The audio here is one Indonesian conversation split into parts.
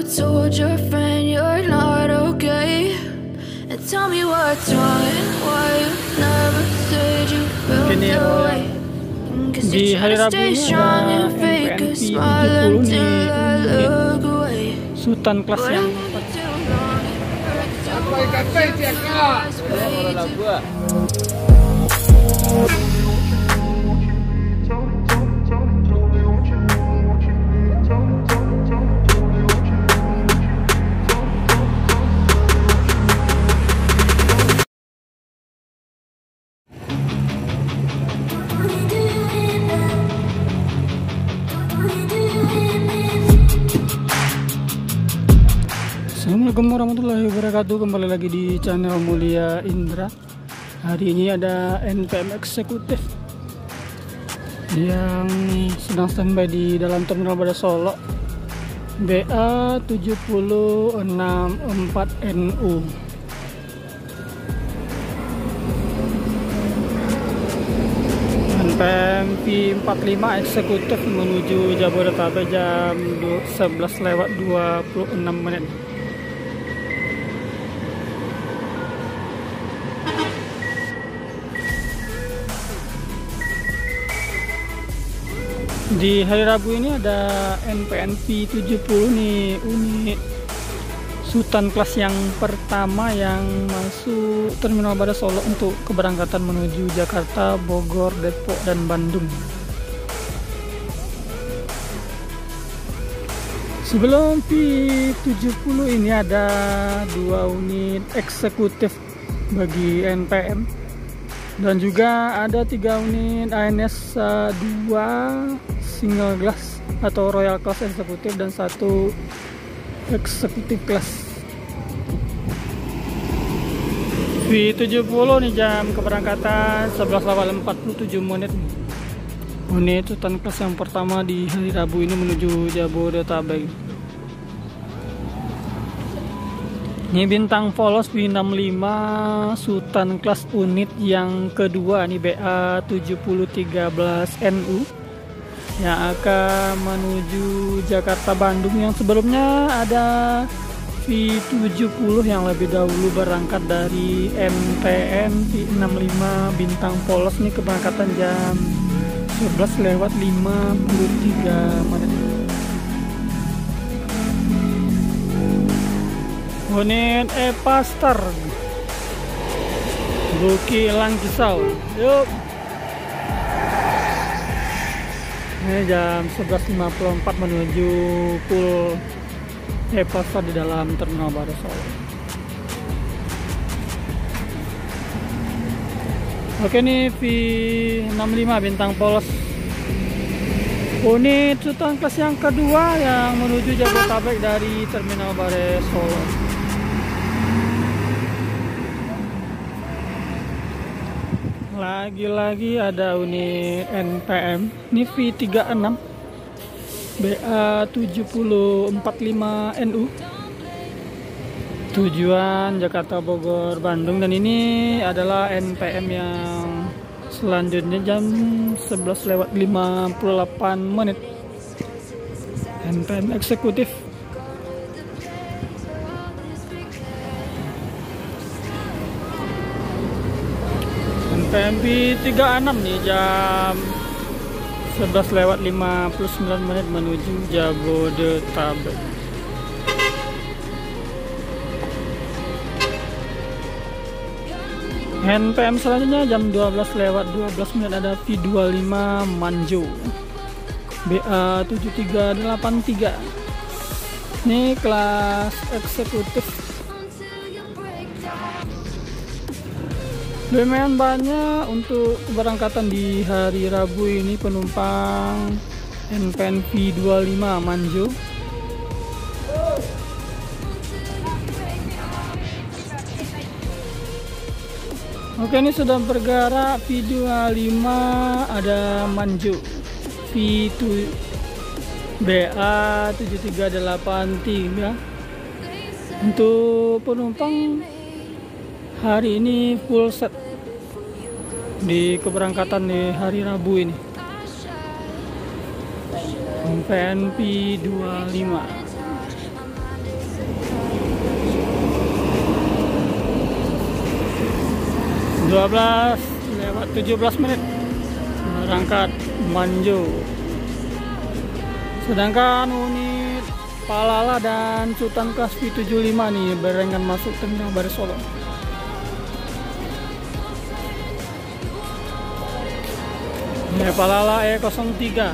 told your friend you're not okay? And tell me what's wrong and why you never said you felt that way. Di hari Rabu ini ada NPNP 70 nih, Sultan kelas yang Assalamualaikum warahmatullahi wabarakatuh. Kembali lagi di channel Mulia Indra. Hari ini ada NPM eksekutif yang sedang standby di dalam terminal Bada Solo, BA 7064NU. NPM P45 eksekutif menuju Jabodetabek jam 11:26. Di hari Rabu ini ada NPNP 70 nih, unit Sultan kelas yang pertama yang masuk terminal Bada Solo untuk keberangkatan menuju Jakarta, Bogor, Depok, dan Bandung. Sebelum P70 ini ada 2 unit eksekutif bagi NPM, dan juga ada 3 unit ANS 2 single glass atau royal class eksekutif dan 1 eksekutif kelas. V70 nih jam keberangkatan 11:47 menit. Unit Sultan kelas yang pertama di hari Rabu ini menuju Jabodetabek. Ini bintang polos B65 Sultan kelas unit yang kedua nih, BA 7013NU yang akan menuju Jakarta Bandung. Yang sebelumnya ada V70 yang lebih dahulu berangkat dari MTN V65 bintang polos nih, keberangkatan jam 11:53 menit. Unit Epastar Buki Langkisau, yuk. Ini jam 11:54 menuju Pul Epastar di dalam terminal Bada Solo. Oke, nih V65 bintang polos unit Sultan kelas yang kedua yang menuju Jabodetabek dari terminal Bada Solo. Lagi-lagi ada unit NPM, ini V36 BA 7045NU, tujuan Jakarta, Bogor, Bandung. Dan ini adalah NPM yang selanjutnya jam 11:58 menit, NPM eksekutif. NPM P36 nih jam 11:59 menit menuju Jabodetabek. NPM selanjutnya jam 12:12 menit ada V25 Manjo BA 7383. Ini kelas eksekutif. Lumayan banyak untuk keberangkatan di hari Rabu ini penumpang NPN V25 Manjo. Oke, ini sudah bergerak V25, ada Manjo V2 BA 7383. Untuk penumpang hari ini full set di keberangkatan di hari Rabu ini. NPN P25. 12:17 berangkat Manjo. Sedangkan unit Palala dan Sultan Class V75 nih barengan masuk terminal Baru Solo. Ini Palala E03.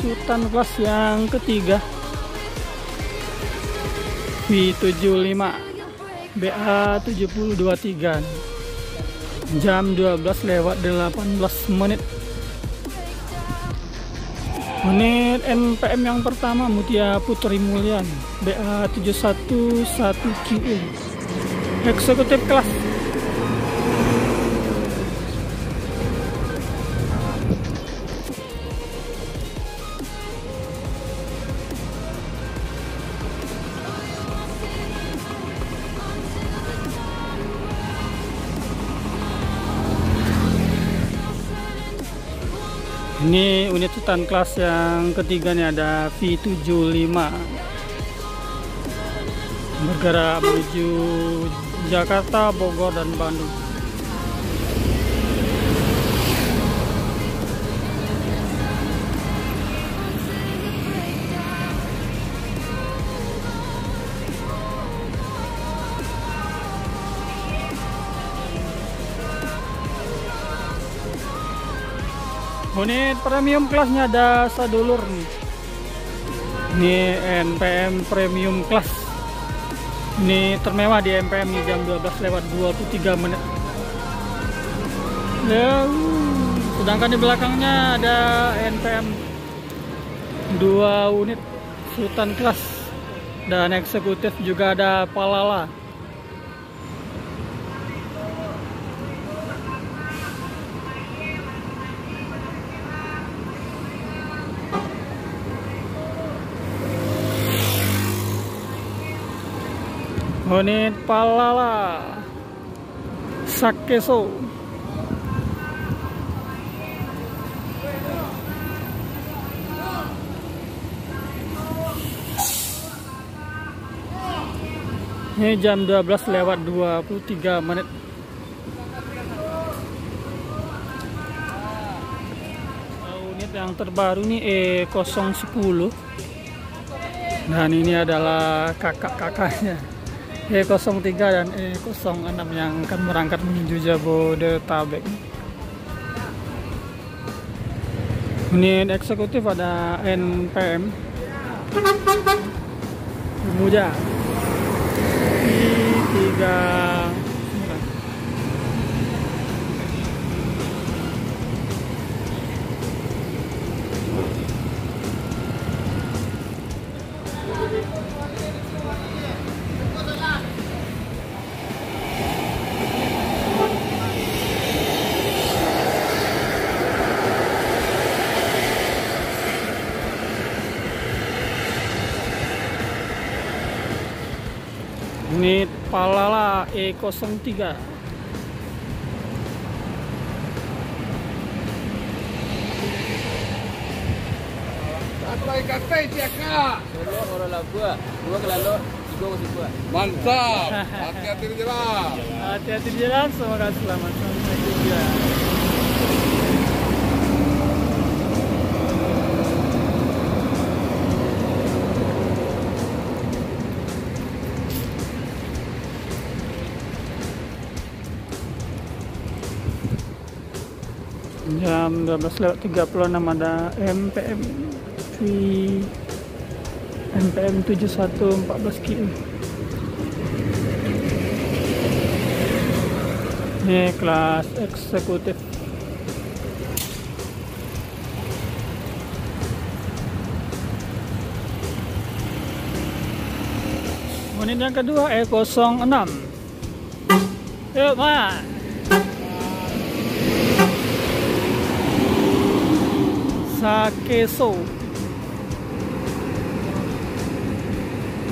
Sultan Class yang ketiga V75 BA7023 jam 12:18 menit. NPM yang pertama Mutia Putri Mulyan BA711QE eksekutif kelas. Ini unit Sultan Class yang ketiga nih, ada V75 bergerak menuju Jakarta, Bogor, dan Bandung. Unit premium kelasnya ada sadulur nih. Ini NPM premium kelas. Ini termewah di NPM nih, jam 12:23. Ya, sedangkan di belakangnya ada NPM 2 unit Sultan Class dan eksekutif juga ada Palala. Unit Palala Sakeso. Ini jam 12:23. Unit yang terbaru nih E010. Dan ini adalah kakak-kakaknya E03 dan E06 yang akan berangkat menuju Jabodetabek. Unit eksekutif ada NPM Muja I3. Unit Palala E03. Katai Kak. Orang labua, 2 kelalo, 3 masih 2. Mantap. Hati-hati di jalan. Hati-hati di jalan, semoga selamat sampai tujuan. Jam 12:36 ada NPM 7114QE. Ini kelas eksekutif. Unit yang kedua E06. Yuk, Mas. Sakeso.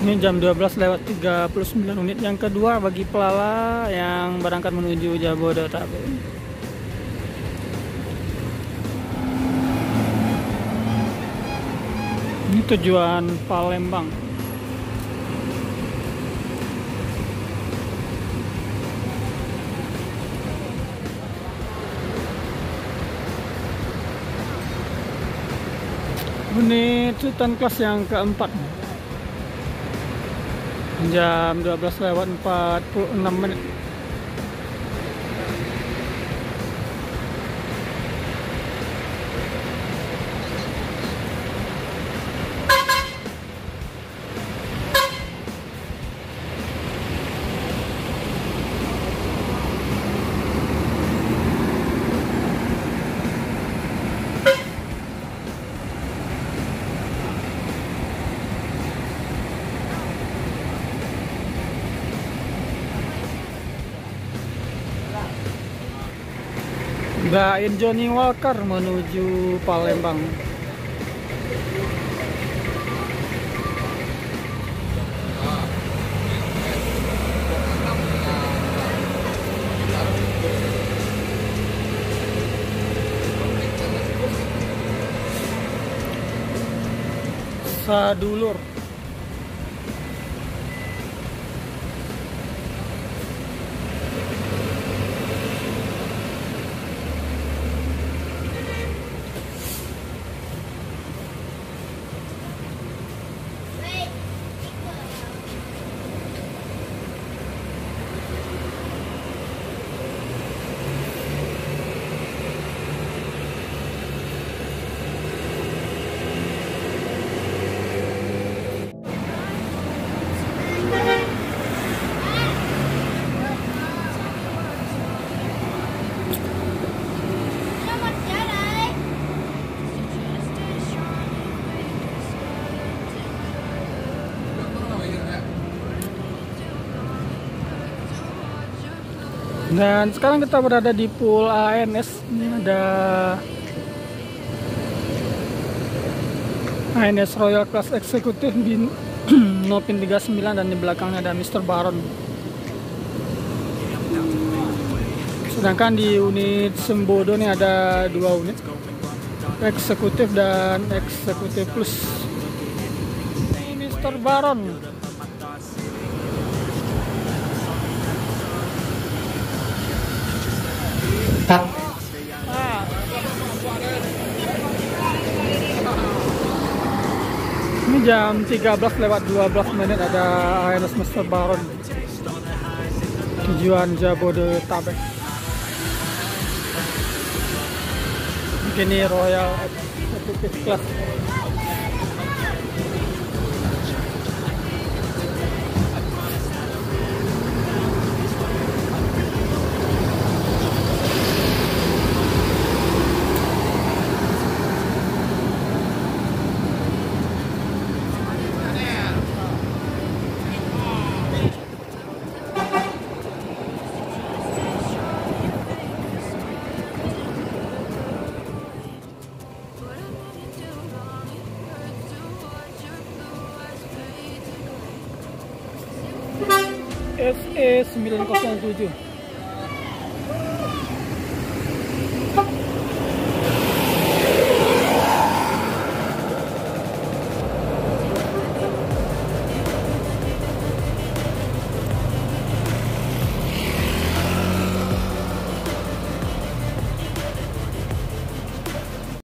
Ini jam 12:39. Unit yang kedua bagi Palala yang berangkat menuju Jabodetabek. Ini tujuan Palembang. Ini Sultan kelas yang keempat. Jam 12:46. Gain Johnny Walker menuju Palembang. Sadulur. Dan sekarang kita berada di pool ANS. Ini ada ANS Royal Class Eksekutif Nopin 39 dan di belakangnya ada Mr. Baron. Sedangkan di unit Sembodo ini ada 2 unit, Eksekutif dan Eksekutif Plus. Ini Mr. Baron. Ini jam 13:12 ada ANS Mr. Baron tujuan Jabodetabek. Ini Royal Executive Class. SE 907.